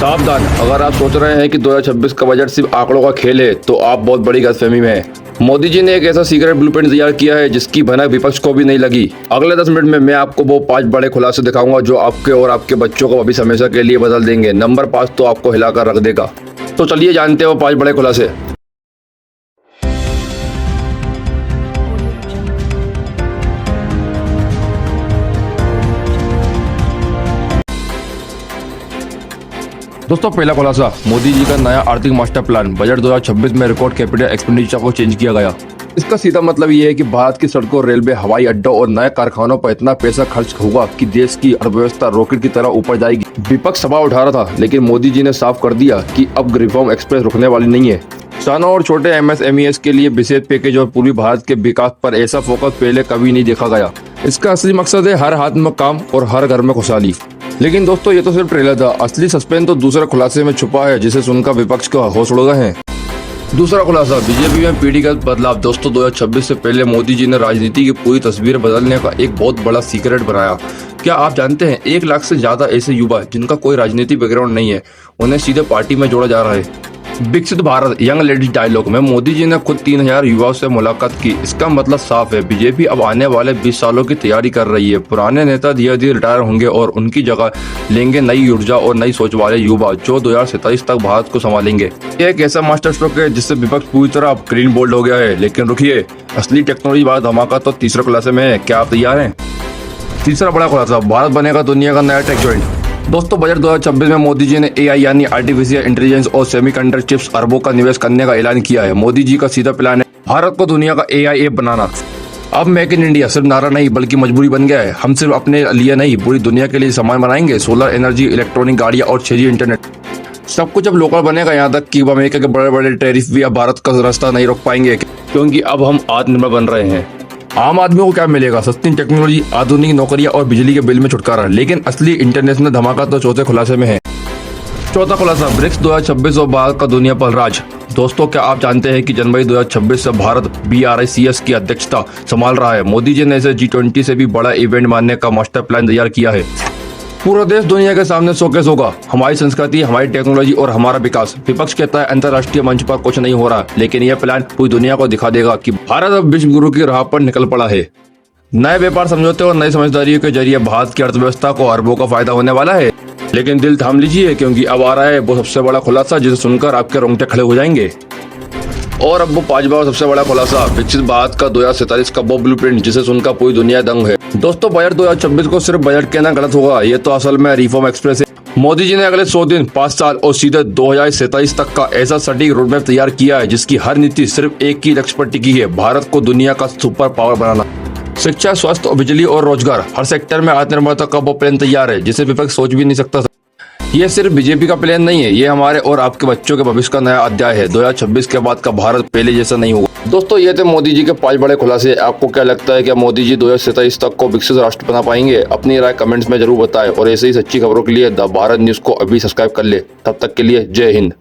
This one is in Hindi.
सावधान, अगर आप सोच रहे हैं कि 2026 का बजट सिर्फ आंकड़ों का खेल है तो आप बहुत बड़ी गलतफहमी में हैं। मोदी जी ने एक ऐसा सीक्रेट ब्लूप्रिंट तैयार किया है जिसकी भनक विपक्ष को भी नहीं लगी। अगले 10 मिनट में मैं आपको वो 5 बड़े खुलासे दिखाऊंगा जो आपके और आपके बच्चों को भविष्य हमेशा के लिए बदल देंगे। नंबर 5 तो आपको हिलाकर रख देगा। तो चलिए जानते हो 5 बड़े खुलासे। दोस्तों, पहला खुलासा, मोदी जी का नया आर्थिक मास्टर प्लान। बजट 2026 में रिकॉर्ड कैपिटल एक्सपेंडिचर को चेंज किया गया। इसका सीधा मतलब ये है कि भारत की सड़कों, रेलवे, हवाई अड्डों और नए कारखानों पर इतना पैसा खर्च होगा कि देश की अर्थव्यवस्था रॉकेट की तरह ऊपर जाएगी। विपक्ष सवाल उठा रहा था, लेकिन मोदी जी ने साफ कर दिया कि अब रिफॉर्म एक्सप्रेस रुकने वाली नहीं है। किसानों और छोटे MSMEs के लिए विशेष पैकेज और पूर्वी भारत के विकास पर ऐसा फोकस पहले कभी नहीं देखा गया। इसका असली मकसद है हर हाथ में काम और हर घर में खुशहाली। लेकिन दोस्तों, ये तो सिर्फ ट्रेलर था। असली सस्पेंस तो दूसरे खुलासे में छुपा है जिसे सुनकर विपक्ष का होश उड़ गए हैं। दूसरा खुलासा, बीजेपी में पीढ़ीगत बदलाव। दोस्तों, 2026 से पहले मोदी जी ने राजनीति की पूरी तस्वीर बदलने का एक बहुत बड़ा सीक्रेट बनाया। क्या आप जानते हैं 1 लाख से ज्यादा ऐसे युवा जिनका कोई राजनीतिक बैकग्राउंड नहीं है, उन्हें सीधे पार्टी में जोड़ा जा रहा है। विकसित भारत यंग लेडीज डायलॉग में मोदी जी ने खुद 3000 युवाओं से मुलाकात की। इसका मतलब साफ है, बीजेपी अब आने वाले 20 सालों की तैयारी कर रही है। पुराने नेता धीरे धीरे रिटायर होंगे और उनकी जगह लेंगे नई ऊर्जा और नई सोच वाले युवा जो 2027 तक भारत को संभालेंगे। ये एक ऐसा मास्टर स्ट्रोक है जिससे विपक्ष पूरी तरह ग्रीन बोल्ड हो गया है। लेकिन रुकिए, असली टेक्नोलॉजी वाला धमाका तो तीसरे खुलासे में है। क्या आप तैयार हैं? तीसरा बड़ा खुलासा, भारत बनेगा दुनिया का नया टेक जॉइंट। दोस्तों, बजट 2026 में मोदी जी ने AI यानी आर्टिफिशियल इंटेलिजेंस और सेमीकंडक्टर चिप्स अरबों का निवेश करने का ऐलान किया है। मोदी जी का सीधा प्लान है भारत को दुनिया का AI ऐप बनाना। अब मेक इन इंडिया सिर्फ नारा नहीं बल्कि मजबूरी बन गया है। हम सिर्फ अपने लिए नहीं, पूरी दुनिया के लिए सामान बनाएंगे। सोलर एनर्जी, इलेक्ट्रॉनिक गाड़ियां और 6G इंटरनेट, सब कुछ अब लोकल बनेगा। यहाँ तक कि अमेरिका के बड़े बड़े टैरिफ भी अब भारत का रास्ता नहीं रोक पाएंगे, क्योंकि अब हम आत्मनिर्भर बन रहे हैं। आम आदमी को क्या मिलेगा? सस्ती टेक्नोलॉजी, आधुनिक नौकरियां और बिजली के बिल में छुटकारा। लेकिन असली इंटरनेशनल धमाका तो चौथे खुलासे में है। चौथा खुलासा, ब्रिक्स 2026 और भारत का दुनिया पर राज। दोस्तों, क्या आप जानते हैं कि जनवरी 2026 से भारत BRICS की अध्यक्षता संभाल रहा है। मोदी जी ने इसे G20 से भी बड़ा इवेंट मानने का मास्टर प्लान तैयार किया है। पूरा देश दुनिया के सामने शोकेस होगा, हमारी संस्कृति, हमारी टेक्नोलॉजी और हमारा विकास। विपक्ष कहता है अंतर्राष्ट्रीय मंच पर कुछ नहीं हो रहा, लेकिन यह प्लान पूरी दुनिया को दिखा देगा कि भारत अब विश्व गुरु की राह पर निकल पड़ा है। नए व्यापार समझौते और नई समझदारी के जरिए भारत की अर्थव्यवस्था को अरबों का फायदा होने वाला है। लेकिन दिल थाम लीजिए, क्योंकि अब आ रहा है वो सबसे बड़ा खुलासा जिसे सुनकर आपके रोंगटे खड़े हो जाएंगे। और अब वो 5वां सबसे बड़ा खुलासा, विकसित भारत का 2047 का वो ब्लूप्रिंट जिसे सुनकर पूरी दुनिया दंग है। दोस्तों, बजट 2026 को सिर्फ बजट कहना गलत होगा, ये तो असल में रिफॉर्म एक्सप्रेस है। मोदी जी ने अगले 100 दिन, 5 साल और सीधे 2047 तक का ऐसा सटीक रोडमैप तैयार किया है जिसकी हर नीति सिर्फ एक ही लक्ष्य पर टिकी है, भारत को दुनिया का सुपर पावर बनाना। शिक्षा, स्वास्थ्य और बिजली और रोजगार, हर सेक्टर में आत्मनिर्भरता का वो प्लान तैयार है जिसे विपक्ष सोच भी नहीं सकता था। ये सिर्फ बीजेपी का प्लान नहीं है, ये हमारे और आपके बच्चों के भविष्य का नया अध्याय है। 2026 के बाद का भारत पहले जैसा नहीं होगा। दोस्तों, ये थे मोदी जी के 5 बड़े खुलासे। आपको क्या लगता है कि मोदी जी 2027 तक को विकसित राष्ट्र बना पाएंगे? अपनी राय कमेंट्स में जरूर बताएं और ऐसे ही सच्ची खबरों के लिए द भारत न्यूज को अभी सब्सक्राइब कर ले। तब तक के लिए जय हिंद।